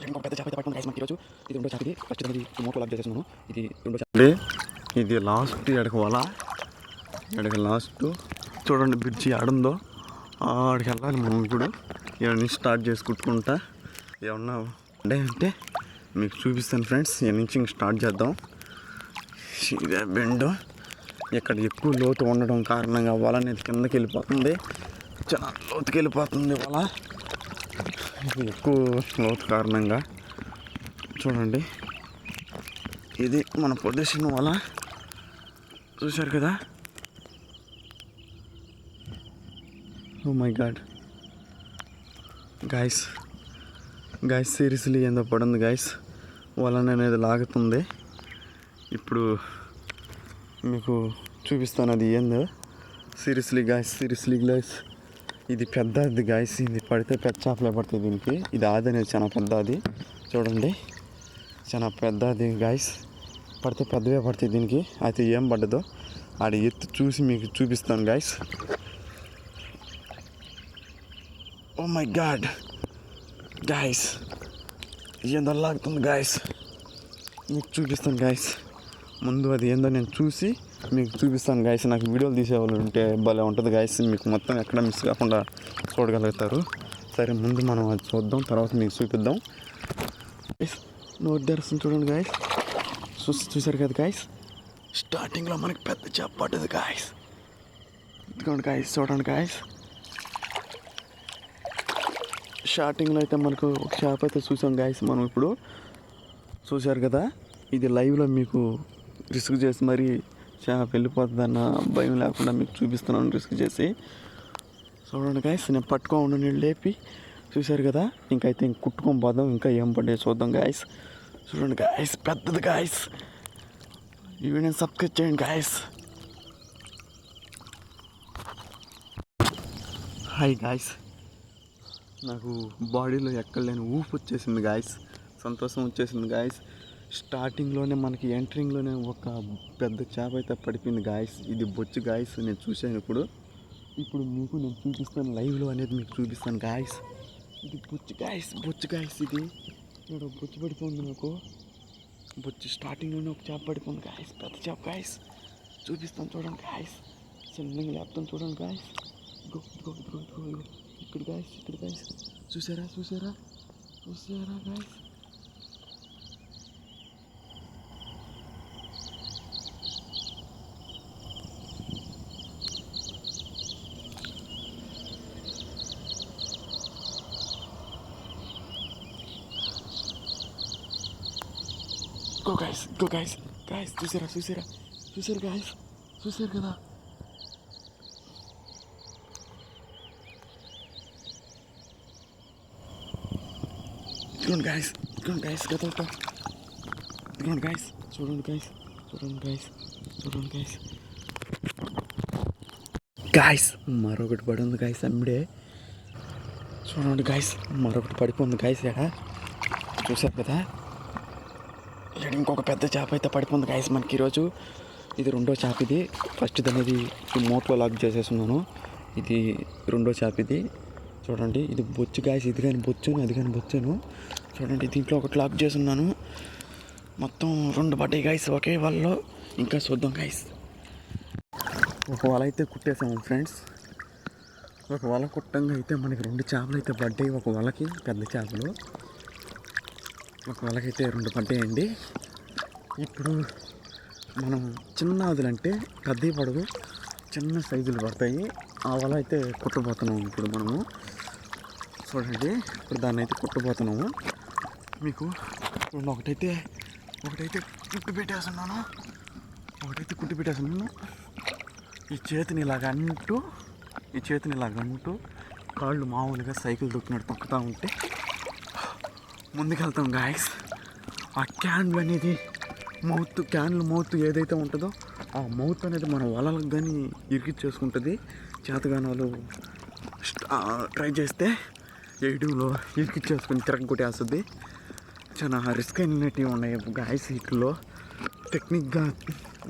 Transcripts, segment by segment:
ఇంకొక పెద్ద చేప అయితే పట్టుకుని గైస్ మనకి ఈరోజు. ఇది రెండో చేప. ఇది ఫస్ట్ అనేది మోటో లాక్ చేసేస్తున్నాను. ఇది రెండో చేప. ఇది లాస్ట్ ఎడకు వల ఎడక లాస్ట్ చూడండి బ్రిడ్జి ఆడుందో ఆడికి వెళ్ళాలి మనం. ఇప్పుడు ఇవన్నీ స్టార్ట్ చేసి కుట్టుకుంటా ఏమన్నా అంటే మీకు చూపిస్తాను ఫ్రెండ్స్. ఇక నుంచి ఇంక స్టార్ట్ చేద్దాం. ఇదే బెండు. ఇక్కడ ఎక్కువ లోతు ఉండడం కారణంగా వల అనేది కిందకి వెళ్ళిపోతుంది. చాలా లోతుకి వెళ్ళిపోతుంది వల. ఎక్కువ లోతు కారణంగా చూడండి ఇది మన పొజిషన్ వల. చూశారు కదా. Oh my god guys seriously ఏందో పడుంది గైస్. వలన అనేది లాగుతుంది. ఇప్పుడు మీకు చూపిస్తాను అది ఏందో. సీరియస్లీ గైస్ ఇది పెద్దది గైస్. ఇది పడితే పెద్ద చేపలే పడుతుంది దీనికి. ఇది ఆది అనేది చాలా పెద్దది చూడండి. చాలా పెద్దది గైస్. పడితే పెద్దవే పడుతుంది దీనికి. అయితే ఏం పడ్డదో ఆడి ఎత్తు చూసి మీకు చూపిస్తాను guys. Oh my god guys ఏందో లాగుతుంది గైస్. మీకు చూపిస్తాను గైస్. ముందు అది ఏందో నేను చూసి మీకు చూపిస్తాను గైస్. నాకు వీడియోలు తీసేవాళ్ళు ఉంటే భలే ఉంటుంది గైస్. మీకు మొత్తం ఎక్కడ మిస్ కాకుండా చూడగలుగుతారు. సరే ముందు మనం అది చూద్దాం, తర్వాత మీకు చూపిద్దాం. నోట్ దర్శనం చూడండి గైస్. చూసారు కదా గైస్. స్టార్టింగ్లో మనకి పెద్ద చేప పడ్డది గైస్. ఇదిగోండి గైస్ చూడండి గైస్. స్టార్టింగ్లో అయితే మనకు ఒక చేప అయితే చూసాం గైస్. మనం ఇప్పుడు చూశారు కదా. ఇది లైవ్లో మీకు రిస్క్ చేసి మరి చేప వెళ్ళిపోతుందన్న భయం లేకుండా మీకు చూపిస్తున్నాను రిస్క్ చేసి. చూడండి గైస్. నేను పట్టుకోండి నేను లేపి. చూశారు కదా. ఇంకైతే ఇంక కుట్టుకొని పోదాం. ఇంకా ఏం పడే చూద్దాం గైస్. చూడండి గైస్ పెద్దది గైస్. ఈ వీడియోని సబ్స్క్రైబ్ చేయండి గైస్. Hi guys. నాకు బాడీలో ఎక్కడలేని ఊపు వచ్చేసింది గాయస్. సంతోషం వచ్చేసింది గాయస్. స్టార్టింగ్లోనే మనకి ఎంట్రింగ్లోనే ఒక పెద్ద చేప అయితే పడిపోయింది గాయస్. ఇది బొచ్చు గాయస్. నేను చూశాను ఇప్పుడు మీకు నేను చూపిస్తాను లైవ్లో అనేది మీకు చూపిస్తాను గాయస్. ఇది బొచ్చు గాయస్. ఇది ఇక్కడ బొచ్చు పడిపోయింది నాకు. బొచ్చు స్టార్టింగ్లోనే ఒక చేప పడిపోయింది గాయస్. పెద్ద చేప గాయస్. చూపిస్తాను చూడండి గాయస్. చిన్నగా లేపుతాను చూడండి గాయస్. ఇక్కడ గాయస్ చూసారా గాయస్. గో గాయస్ చూసారు గాయస్. చూసారు కదా. ఇదిగోండి గాయస్ గత ఇదిగోండి గాయస్. చూడండి గాయస్ మరొకటి పడి ఉంది గాయస్. అమ్మిడే చూడండి గాయస్. మరొకటి పడిపోయింది గాయస్. ఇక్కడ చూసారు కదా. ఇక్కడ ఇంకొక పెద్ద చేప అయితే పడిపోయింది గాయస్ మనకి ఈరోజు. ఇది రెండో చేప. ఇది ఫస్ట్ అనేది మోట్లో లాక్ చేసేస్తున్నాను. ఇది రెండో చేప. ఇది చూడండి. ఇది బొచ్చు గాయస్. ఇది కానీ బొచ్చును అది కానీ బొచ్చును. చూడండి దీంట్లో ఒకటి లాక్ చేస్తున్నాను. మొత్తం రెండు పడ్డాయి గాయస్ ఒకే వలలో. ఇంకా చూద్దాం గాయస్. ఒక వల అయితే కుట్టేసాము ఫ్రెండ్స్. ఒక వల కుట్టంగా అయితే మనకి రెండు చేపలు అయితే పడ్డాయి. ఒక వలకి పెద్ద చేపలు. ఒక వలకైతే రెండు పడ్డాయండి. ఇప్పుడు మనం చిన్న వదులంటే పెద్దవి పడదు, చిన్న సైజులు పడతాయి. ఆ వల అయితే కుట్టబోతున్నాము ఇప్పుడు మనము. చూడండి ఇప్పుడు దాన్ని అయితే కుట్టబోతున్నాము. మీకు ఒకటైతే కుట్టి పెట్టేస్తున్నాను. ఈ చేతిని ఇలాగ అంటూ కాళ్ళు మామూలుగా సైకిల్ దొక్కినట్టు తొక్కుతూ ఉంటే ముందుకెళ్తాం గాయస్. ఆ క్యాన్లు అనేది మౌత్ ఏదైతే ఉంటుందో ఆ మౌత్ అనేది మన వలలకు కానీ ఇరికిచ్చేసుకుంటుంది. చేతగాని వాళ్ళు ట్రై చేస్తే ఎయిటింగ్లో ఇరికిచ్చేసుకుని తిరగొట్టేస్తుంది. చాలా రిస్క్ అయినవి ఉన్నాయి గాయస్. వీటిలో టెక్నిక్గా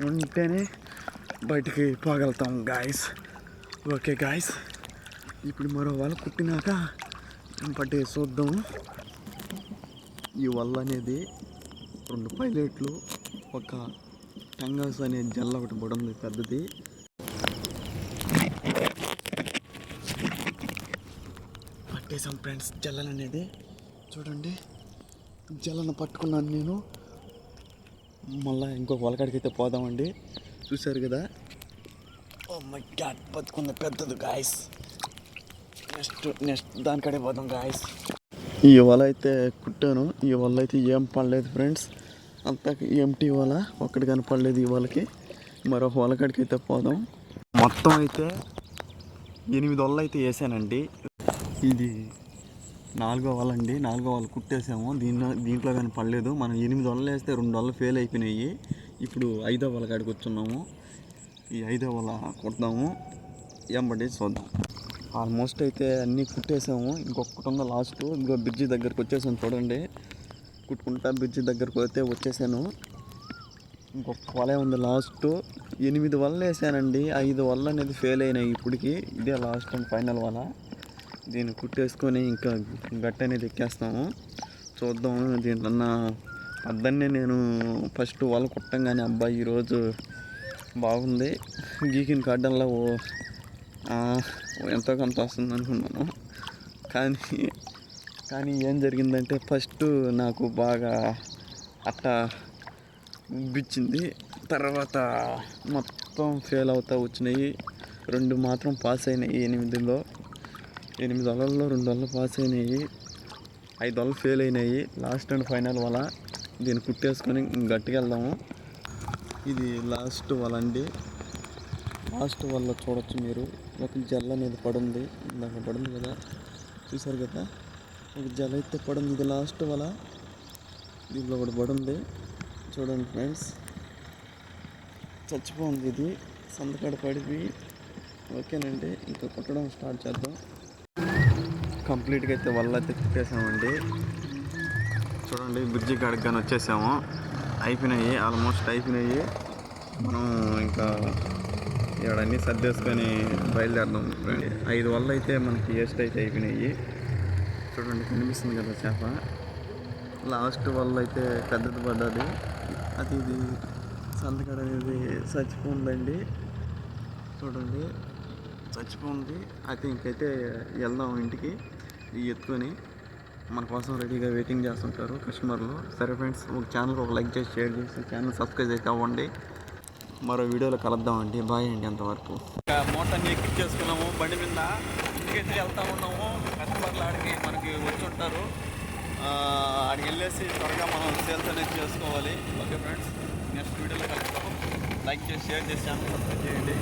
ఉంటేనే బయటికి పోగలుగుతాం గాయస్. Okay guys. ఇప్పుడు మరో వాళ్ళు కుట్టినాక పడ్డే చూద్దాము. ఈ వల్ల అనేది 2 పైలట్లు, ఒక టంగాస్ అనే జల్ల ఒకటి పడుంది పెద్దది. పట్టేసాం ఫ్రెండ్స్ జల్లలు అనేది. చూడండి జల్లను పట్టుకున్నాను నేను. మళ్ళీ ఇంకొక వలకాడికి అయితే పోదామండి. చూశారు కదా, ఓ మై గాడ్ పట్టుకుంది పెద్దది గాయస్. నెక్స్ట్ దానికాడే పోదాం గాయస్. ఈ వల అయితే కుట్టాను. ఈ వల అయితే ఏం పడలేదు ఫ్రెండ్స్, అంతా ఎంటీ వల, ఒక్కటి కనపడలేదు ఈ వలకి. మరొక వలకాడికి అయితే పోదాం. మొత్తం అయితే 8 వలలు అయితే వేసానండి. ఇది 4వ వల అండి. 4వ వల కుట్టేసాము. దీంట్లో కానీ పడలేదు. మనం 8 వలలు వేస్తే 2 వలలు ఫెయిల్ అయిపోయినాయి. ఇప్పుడు 5వ వల కాడికి వచ్చున్నాము. ఈ 5వ వల కుడదాము, ఎంబడి చూద్దాం. ఆల్మోస్ట్ అయితే అన్నీ కుట్టేసాము. ఇంకొకటి ఉంది లాస్ట్. ఇంకో బ్రిడ్జి దగ్గరికి వచ్చేసాను చూడండి. కుట్టుకుంటా బ్రిడ్జి దగ్గరకు అయితే వచ్చేసాను. ఇంకొక వలే ఉంది లాస్ట్. 8 వలలు వేసానండి. 5 వలలు అనేది ఫెయిల్ అయినాయి ఇప్పటికి. ఇదే లాస్ట్ అండ్ ఫైనల్ వల. దీన్ని కుట్టేసుకొని ఇంకా గట్ట అనేది ఎక్కేస్తాము. చూద్దాం. దీంట్లో పొద్దున్నే నేను ఫస్ట్ వల కుట్టంగానే అబ్బాయి ఈరోజు బాగుంది, గీకిన కాడ్డల్లా ఎంతో కొంత వస్తుంది అనుకున్నాను. కానీ ఏం జరిగిందంటే ఫస్ట్ నాకు బాగా అట్టా ఉబ్బిచ్చింది. తర్వాత మొత్తం ఫెయిల్ అవుతూ వచ్చినాయి. 2 మాత్రం పాస్ అయినాయి. 8 వలల్లో 2 వలలు పాస్ అయినాయి. 5 వలలు ఫెయిల్ అయినాయి. లాస్ట్ అండ్ ఫైనల్ వల. దీన్ని కుట్టేసుకొని గట్టిగా వెళ్దాము. ఇది లాస్ట్ వల అండి. లాస్ట్ వల్ల చూడొచ్చు మీరు, ఒక జల్ల అనేది పడుంది. ఇందాక పడుంది కదా, చూసారు కదా, ఒక జల అయితే పడుంది. ఇది లాస్ట్ వల. దీంట్లో ఒకటి పడుంది చూడండి ఫ్రెండ్స్. చచ్చిపోయింది ఇది, సందకాడ పడిపోయి. ఓకేనండి, ఇంకా కుట్టడం స్టార్ట్ చేద్దాం. కంప్లీట్గా అయితే వల్ల అయితే కుట్టేసామండి. చూడండి బ్రిడ్జి కాడికి కానీ వచ్చేసాము. అయిపోయినాయి, ఆల్మోస్ట్ అయిపోయినాయి. మనం ఇంకా ఇవన్నీ సర్దేసుకొని బయలుదేరదాం. 5 వల్ల అయితే మనకి వేస్ట్ అయితే అయిపోయినాయి. చూడండి కనిపిస్తుంది కదా చేప. లాస్ట్ వల్ల అయితే పెద్దది పడ్డది. ఇది సందకాడ అనేది చచ్చిపోయిందండి. చూడండి చచ్చిపోయింది. అయితే ఇంకైతే వెళ్దాం ఇంటికి. ఎత్తుకొని మన కోసం రెడీగా వెయిటింగ్ చేస్తుంటారు కస్టమర్లు. సరే ఫ్రెండ్స్, ఒక ఛానల్కి ఒక లైక్ చేసి షేర్ చేసి ఛానల్ సబ్స్క్రైబ్ అయితే అవ్వండి. మరో వీడియోలో కలుద్దామండి. బాయ్ అండి. అంతవరకు మోటార్ని ఎక్కించేసుకున్నాము బండి మీద. ఇంటికైతే వెళ్తా ఉన్నాము. కస్టమర్లు ఆడికి మనకి వచ్చి ఉంటారు. ఆడికి వెళ్ళేసి త్వరగా మనం సేల్స్ అనేది చేసుకోవాలి. ఓకే ఫ్రెండ్స్, నెక్స్ట్ వీడియోలో కలుద్దాము. లైక్ చేసి షేర్ చేసి ఛానల్ సబ్స్క్రైబ్ చేయండి.